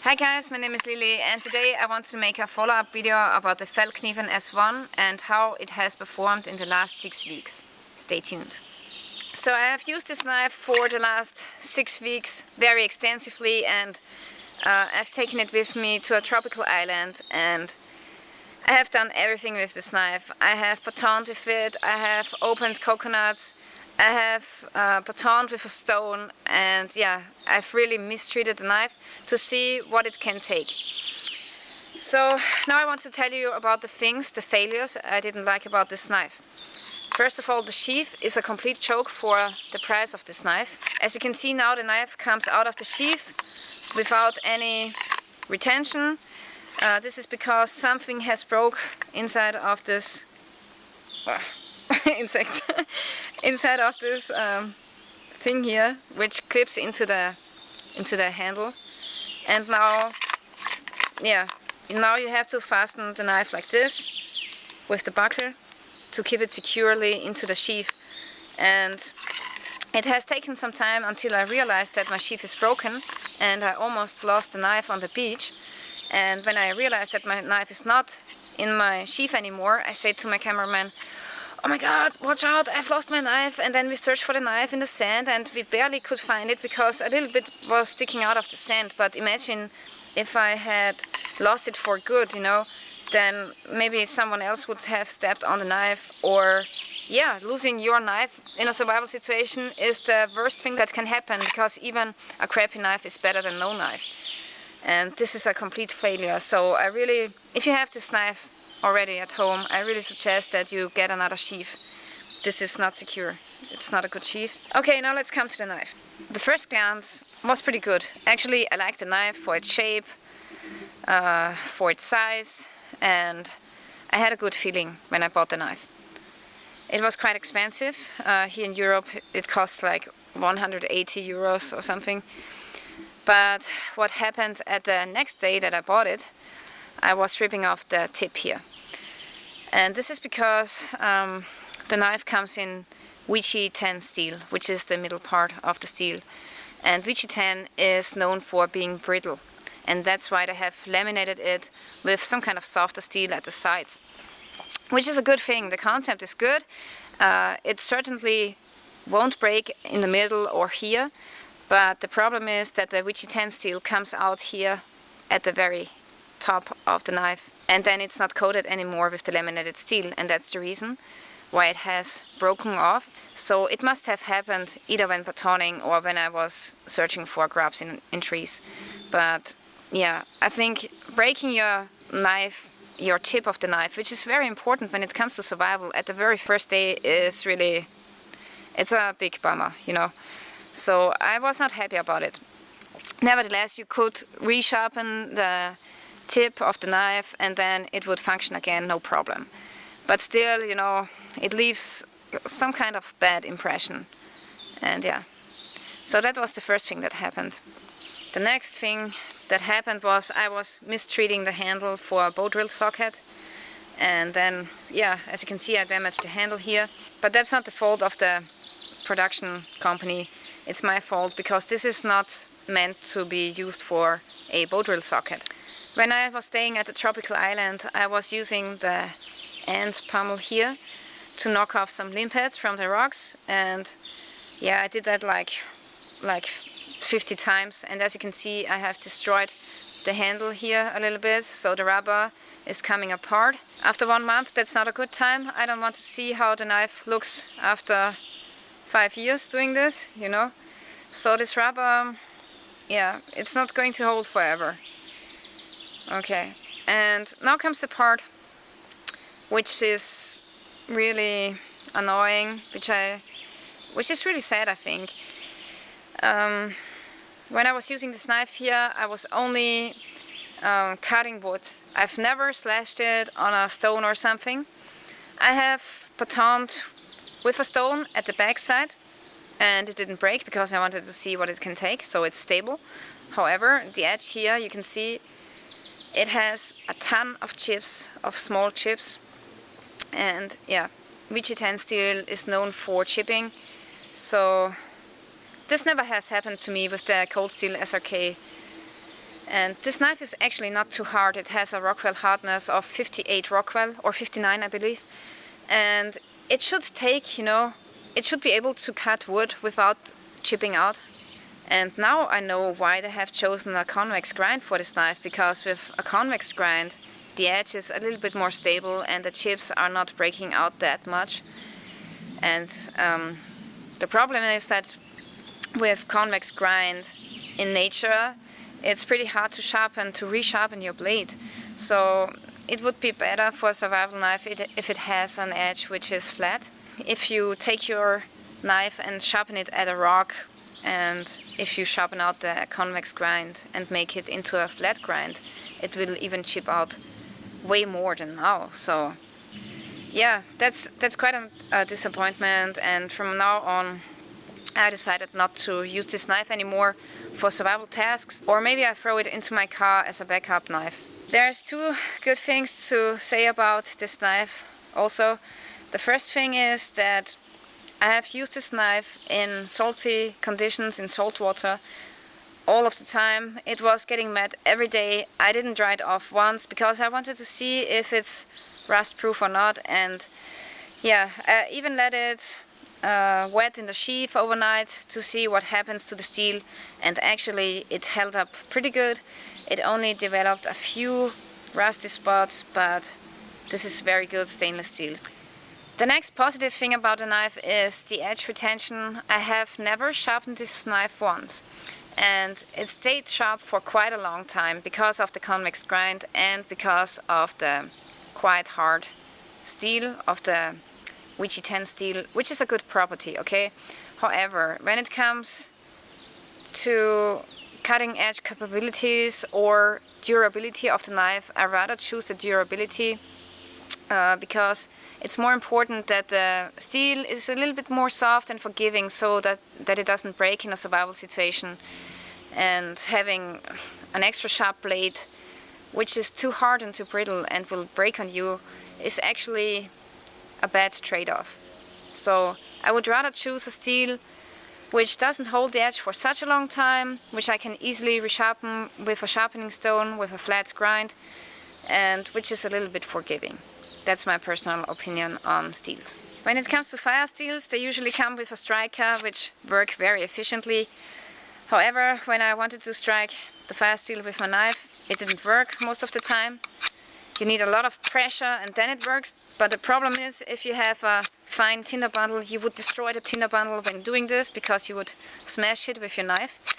Hi guys, my name is Lilly and today I want to make a follow-up video about the Fällkniven S1 and how it has performed in the last 6 weeks. Stay tuned. So I have used this knife for the last 6 weeks very extensively, and I've taken it with me to a tropical island, and I have done everything with this knife. I have batoned with it, I have opened coconuts, I have batoned with a stone, and yeah, I've really mistreated the knife to see what it can take. So now I want to tell you about the failures I didn't like about this knife. First of all, the sheath is a complete joke for the price of this knife. As you can see now, the knife comes out of the sheath without any retention. This is because something has broke inside of this inside of this thing here, which clips into the handle. And now, now you have to fasten the knife like this with the buckle to keep it securely into the sheath. And it has taken some time until I realized that my sheath is broken, and I almost lost the knife on the beach. And when I realized that my knife is not in my sheath anymore, I said to my cameraman, "Oh my god, watch out, I've lost my knife." And then we searched for the knife in the sand, and we barely could find it because a little bit was sticking out of the sand. But imagine if I had lost it for good, you know, then maybe someone else would have stepped on the knife. Or yeah, losing your knife in a survival situation is the worst thing that can happen, because even a crappy knife is better than no knife. And this is a complete failure. So I really, if you have this knife already at home, I really suggest that you get another sheath. This is not secure. It's not a good sheath. Okay, now let's come to the knife. The first glance was pretty good. Actually, I like the knife for its shape, for its size, and I had a good feeling when I bought the knife. It was quite expensive. Here in Europe it costs like 180 euros or something. But what happened at the next day that I bought it, I was ripping off the tip here. And this is because the knife comes in VG10 steel, which is the middle part of the steel. And VG10 is known for being brittle. And that's why they have laminated it with some kind of softer steel at the sides. Which is a good thing. The concept is good. It certainly won't break in the middle or here. But the problem is that the VG10 steel comes out here at the very top of the knife, and then it's not coated anymore with the laminated steel, and that's the reason why it has broken off. So it must have happened either when batoning or when I was searching for grubs in trees. But yeah, I think breaking your knife, your tip of the knife, which is very important when it comes to survival, at the very first day is really, it's a big bummer, you know. So I was not happy about it. Nevertheless, you could resharpen the tip of the knife and then it would function again, no problem. But still, you know, it leaves some kind of bad impression. And yeah, so that was the first thing that happened. The next thing that happened was I was mistreating the handle for a bow drill socket. And then, yeah, as you can see, I damaged the handle here. But that's not the fault of the production company. It's my fault, because this is not meant to be used for a bow drill socket. When I was staying at the tropical island, I was using the end pommel here to knock off some limpets from the rocks, and yeah, I did that like 50 times, and as you can see, I have destroyed the handle here a little bit, so the rubber is coming apart. After 1 month, that's not a good time. I don't want to see how the knife looks after 5 years doing this, you know. So this rubber, yeah, it's not going to hold forever. Okay, and now comes the part which is really annoying, which is really sad, I think. When I was using this knife here, I was only cutting wood. I've never slashed it on a stone or something. I have batoned with a stone at the back side, and it didn't break because I wanted to see what it can take, so it's stable. However, the edge here, you can see it has a ton of chips, of small chips. And yeah, VG10 steel is known for chipping, so This never has happened to me with the cold steel SRK And this knife is actually not too hard. It has a Rockwell hardness of 58 Rockwell, or 59 I believe. And it should take, you know, it should be able to cut wood without chipping out. And now I know why they have chosen a convex grind for this knife, because with a convex grind the edge is a little bit more stable and the chips are not breaking out that much. And the problem is that with convex grind in nature, it's pretty hard to sharpen, to resharpen your blade. So it would be better for a survival knife if it has an edge which is flat. If you take your knife and sharpen it at a rock, and if you sharpen out the convex grind and make it into a flat grind, it will even chip out way more than now. So yeah, that's quite a disappointment, and from now on I decided not to use this knife anymore for survival tasks, or maybe I throw it into my car as a backup knife. There's two good things to say about this knife also. The first thing is that I have used this knife in salty conditions, in salt water, all of the time. It was getting mad every day. I didn't dry it off once because I wanted to see if it's rust proof or not, and yeah, I even let it wet in the sheath overnight to see what happens to the steel, and actually it held up pretty good. It only developed a few rusty spots, but this is very good stainless steel. The next positive thing about the knife is the edge retention. I have never sharpened this knife once, and it stayed sharp for quite a long time because of the convex grind and because of the quite hard steel of the WG10 steel, which is a good property, okay? However, when it comes to cutting edge capabilities or durability of the knife, I rather choose the durability because it's more important that the steel is a little bit more soft and forgiving, so that it doesn't break in a survival situation. And having an extra sharp blade which is too hard and too brittle and will break on you is actually a bad trade-off. So I would rather choose a steel which doesn't hold the edge for such a long time, which I can easily resharpen with a sharpening stone with a flat grind, and which is a little bit forgiving. That's my personal opinion on steels. When it comes to fire steels, they usually come with a striker, which work very efficiently. However, when I wanted to strike the fire steel with my knife, it didn't work most of the time. You need a lot of pressure and then it works, but the problem is if you have a fine tinder bundle, you would destroy the tinder bundle when doing this because you would smash it with your knife.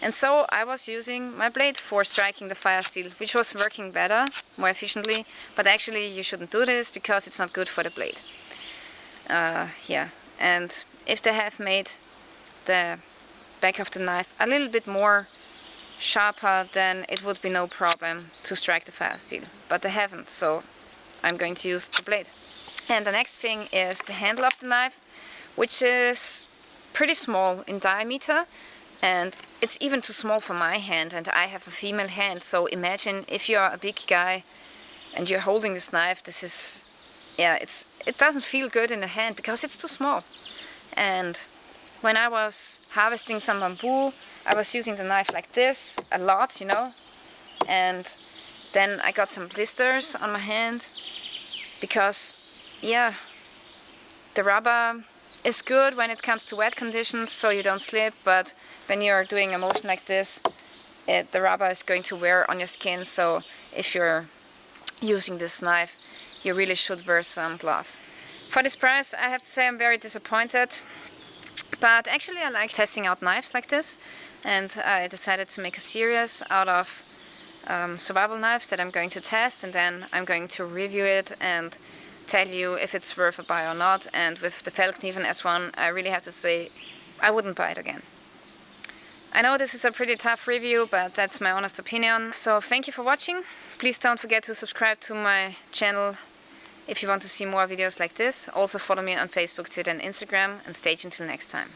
And so I was using my blade for striking the fire steel, which was working better, more efficiently, but actually you shouldn't do this because it's not good for the blade. Yeah, and if they have made the back of the knife a little bit more sharper, then it would be no problem to strike the fire steel, but they haven't, so I'm going to use the blade. And the next thing is the handle of the knife, which is pretty small in diameter, and it's even too small for my hand, and I have a female hand, so imagine if you're a big guy and you're holding this knife, this is, yeah, it doesn't feel good in the hand because it's too small. And when I was harvesting some bamboo, I was using the knife like this a lot, you know, and then I got some blisters on my hand because, yeah, the rubber is good when it comes to wet conditions so you don't slip, but when you're doing a motion like this, the rubber is going to wear on your skin, so if you're using this knife, you really should wear some gloves. For this price, I have to say I'm very disappointed, but actually I like testing out knives like this, and I decided to make a series out of survival knives that I'm going to test, and then I'm going to review it and tell you if it's worth a buy or not. And with the Fällkniven S1, I really have to say I wouldn't buy it again. I know this is a pretty tough review, but that's my honest opinion. So thank you for watching. Please don't forget to subscribe to my channel if you want to see more videos like this. Also follow me on Facebook, Twitter and Instagram, and stay tuned till next time.